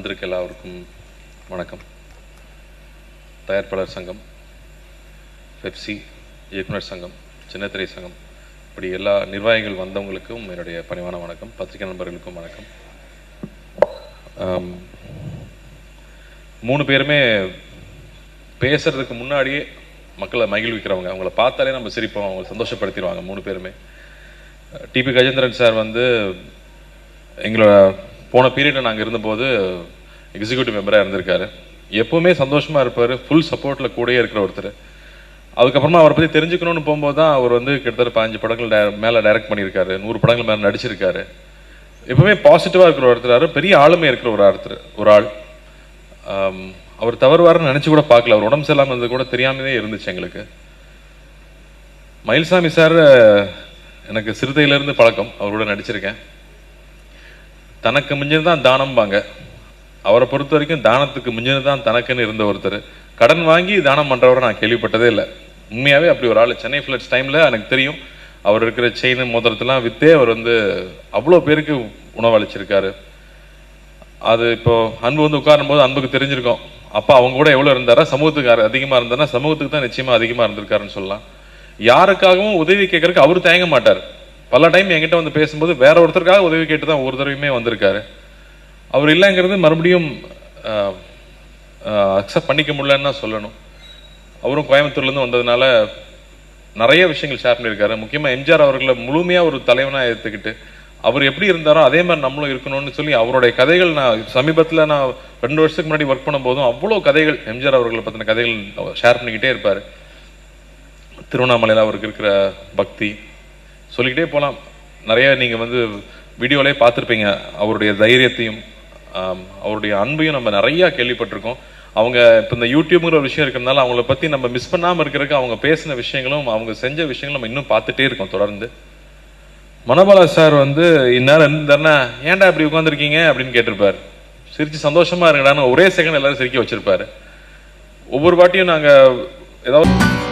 வந்திருக்க எல்லாருக்கும் வணக்கம். தயாரிப்பாளர் சங்கம், பெப்சி, இயக்குனர் சங்கம், சின்னத்திரை சங்கம், இப்படி எல்லா நிர்வாகிகள் வந்தவங்களுக்கும் என்னுடைய பணிவான வணக்கம். பத்திரிகை நண்பர்களுக்கும் வணக்கம். 3 பேருமே பேசுறதுக்கு முன்னாடியே மக்களை மகிழ்விக்கிறவங்க. அவங்கள பார்த்தாலே நம்ம சிரிப்போம், அவங்களை சந்தோஷப்படுத்திடுவாங்க 3 பேருமே. டிபி கஜேந்திரன் சார் வந்து எங்களோட போன பீரியடில் நாங்கள் இருந்தபோது எக்ஸிக்யூட்டிவ் மெம்பராக இருந்திருக்காரு. எப்போவுமே சந்தோஷமாக இருப்பார், ஃபுல் சப்போர்ட்டில் கூடயே இருக்கிற ஒருத்தர். அதுக்கப்புறமா அவரை பற்றி தெரிஞ்சுக்கணும்னு போகும்போது தான் அவர் வந்து கிட்டத்தட்ட 15 படங்கள் மேலே டைரக்ட் பண்ணியிருக்காரு, 100 படங்கள் மேலே நடிச்சிருக்காரு. எப்பவுமே பாசிட்டிவாக இருக்கிற ஒருத்தர், பெரிய ஆளுமை இருக்கிற ஒரு ஆள். அவர் தவறுவாருன்னு நினச்சி கூட பார்க்கல. அவர் உடம்பு சரியில்லாமல் இருந்தது கூட தெரியாமலே இருந்துச்சு எங்களுக்கு. மயில்சாமி சார் எனக்கு சிறுத்தையிலேருந்து பழக்கம், அவரோட நடிச்சிருக்கேன். தனக்கு மிஞ்சினது தான் தானம்பாங்க. அவரை பொறுத்த வரைக்கும் தானத்துக்கு மிஞ்சினது தான் தனக்குன்னு இருந்த ஒருத்தர். கடன் வாங்கி தானம் பண்ணுறவரை நான் கேள்விப்பட்டதே இல்லை. உண்மையாகவே அப்படி ஒரு ஆள். சென்னை ஃப்ளட்ஸ் டைமில் எனக்கு தெரியும், அவர் இருக்கிற செயின் மோதிரத்தெல்லாம் விற்றே அவர் வந்து அவ்வளோ பேருக்கு உணவளிச்சிருக்காரு. அது இப்போ அன்பு வந்து உட்காரும் போது அன்புக்கு தெரிஞ்சிருக்கும், அப்பா அவங்க கூட எவ்வளோ இருந்தாரா, சமூகத்துக்கு அதிகமாக இருந்தாரா, சமூகத்துக்கு தான் நிச்சயமாக அதிகமாக இருந்திருக்காருன்னு சொல்லலாம். யாருக்காகவும் உதவி கேட்கறதுக்கு அவர் தயங்க மாட்டார். பல டைம் என்கிட்ட வந்து பேசும்போது வேற ஒருத்தருக்காக உதவி கேட்டு தான் ஒவ்வொரு தடவையுமே வந்திருக்காரு. அவர் இல்லைங்கிறது மறுபடியும் அக்செப்ட் பண்ணிக்க முடியலன்னு தான் சொல்லணும். அவரும் கோயம்புத்தூர்லேருந்து வந்ததுனால நிறைய விஷயங்கள் ஷேர் பண்ணியிருக்காரு. முக்கியமாக எம்ஜிஆர் அவர்களை முழுமையாக ஒரு தலைவனாக ஏற்றுக்கிட்டு அவர் எப்படி இருந்தாரோ அதே மாதிரி நம்மளும் இருக்கணும்னு சொல்லி அவருடைய கதைகள் நான் சமீபத்தில் 2 வருஷத்துக்கு முன்னாடி ஒர்க் பண்ணும்போதும் அவ்வளோ கதைகள், எம்ஜிஆர் அவர்களை பற்றின கதைகள் ஷேர் பண்ணிக்கிட்டே இருப்பார். திருவண்ணாமலையில் அவருக்கு இருக்கிற பக்தி சொல்லிக்கிட்டே போகலாம். நிறைய நீங்கள் வந்து வீடியோலே பார்த்துருப்பீங்க. அவருடைய தைரியத்தையும் அவருடைய அன்பையும் நம்ம நிறையா கேள்விப்பட்டிருக்கோம். அவங்க இப்போ இந்த யூடியூப்ங்கிற ஒரு விஷயம் இருக்கிறதுனால அவங்கள பற்றி நம்ம மிஸ் பண்ணாமல் இருக்கிறதுக்கு அவங்க பேசின விஷயங்களும் அவங்க செஞ்ச விஷயங்களும் நம்ம இன்னும் பார்த்துட்டே இருக்கோம் தொடர்ந்து. மனோபாலா சார் வந்து இந்நேரம் இருந்தேன்னா ஏன்டா இப்படி உட்காந்துருக்கீங்க அப்படின்னு கேட்டிருப்பார். சிரிச்சு சந்தோஷமா இருக்கடான்னு ஒரே செகண்ட் எல்லாரும் சிரிக்க வச்சிருப்பாரு. ஒவ்வொரு வாட்டியும் நாங்கள் ஏதாவது